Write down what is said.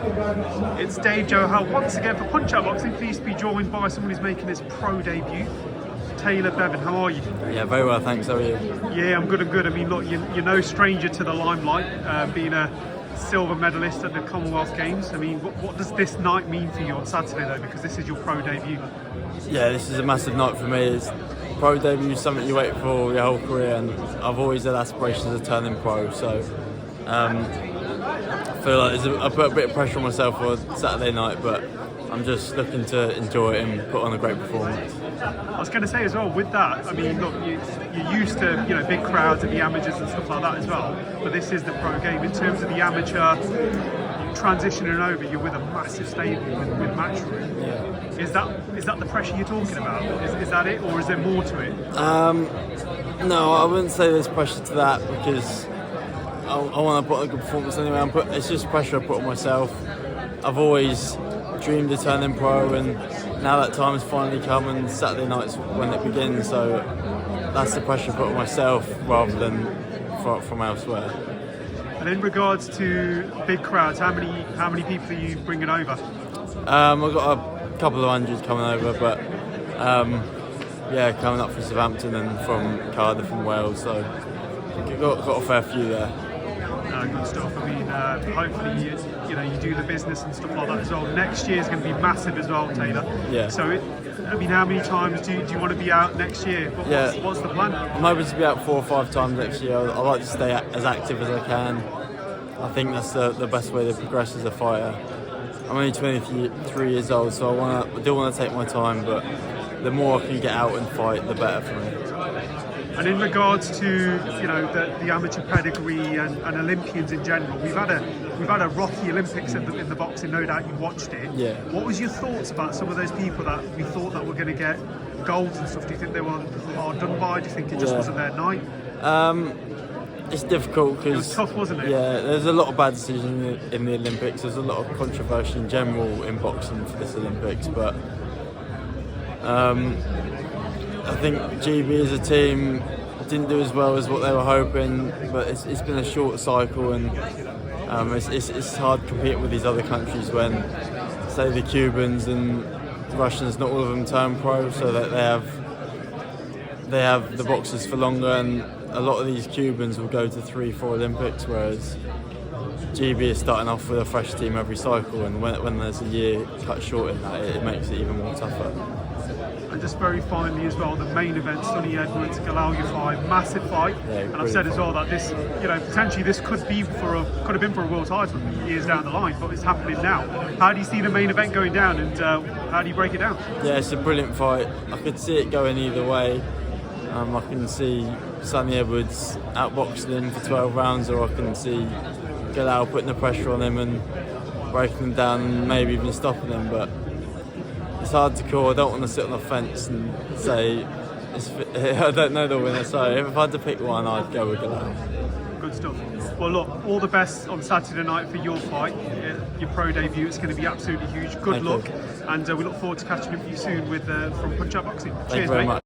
It's Dave Johal once again for Punch Out Boxing. Pleased to be joined by someone who's making his pro debut, Taylor Bevan. How are you? Yeah, very well, thanks. How are you? Yeah, I'm good. I mean, look, you're no stranger to the limelight, being a silver medalist at the Commonwealth Games. I mean, what does this night mean for you on Saturday, though? Because this is your pro debut. Yeah, this is a massive night for me. It's pro debut is something you wait for your whole career, and I've always had aspirations of turning pro. So I feel like I put a bit of pressure on myself for Saturday night, but I'm just looking to enjoy it and put on a great performance. I was going to say as well, with that, I mean, look, you're used to big crowds and the amateurs and stuff like that as well, but this is the pro game. In terms of the amateur transitioning over, you're with a massive stable with Matchroom. Yeah. Is that the pressure you're talking about? Is that it, or is there more to it? No, I wouldn't say there's pressure to that, because I want to put a good performance anyway. It's just pressure I put on myself. I've always dreamed of turning pro, and now that time has finally come, and Saturday night's when it begins. So that's the pressure I put on myself rather than from elsewhere. And in regards to big crowds, how many people are you bringing over? I've got a couple of hundred coming over, but coming up from Southampton and from Cardiff and Wales, so I've got a fair few there. Good stuff. I mean, hopefully you do the business and stuff like that as well. Next year is going to be massive as well, Taylor. Yeah. So, how many times do you want to be out next year? What's the plan? I'm hoping to be out 4 or 5 times next year. I like to stay as active as I can. I think that's the best way to progress as a fighter. I'm only 23 years old, so I do want to take my time, but the more I can get out and fight, the better for me. And in regards to the amateur pedigree and Olympians in general, we've had a rocky Olympics in the boxing. No doubt you watched it. Yeah. What was your thoughts about some of those people that we thought that were going to get golds and stuff? Do you think they were hard done by? Do you think it just wasn't their night? It's difficult because it was tough, wasn't it? Yeah, there's a lot of bad decisions in the Olympics. There's a lot of controversy in general in boxing for this Olympics, but I think GB as a team didn't do as well as what they were hoping, but it's been a short cycle, and it's hard competing with these other countries when, say, the Cubans and the Russians, not all of them turn pro, so that they have the boxers for longer, and a lot of these Cubans will go to 3-4 Olympics, whereas GB is starting off with a fresh team every cycle, and when there's a year cut short in that, it makes it even more tougher. And just very finally as well, the main event, Sonny Edwards, Yafai, massive fight. Yeah, and I've said as well that this, potentially this could have been for a world title years down the line, but it's happening now. How do you see the main event going down, and how do you break it down? Yeah, it's a brilliant fight. I could see it going either way. I can see Sonny Edwards outboxing him for 12 rounds, or I can see Galal putting the pressure on him and breaking him down and maybe even stopping him, but it's hard to call. I don't want to sit on the fence and say I don't know the winner, so if I had to pick one, I'd go with Galal. Good stuff. Well, look, all the best on Saturday night for your fight, your pro debut. It's going to be absolutely huge. Good luck, and we look forward to catching up with you soon from Punch Out Boxing. Thank Cheers, you very mate. much.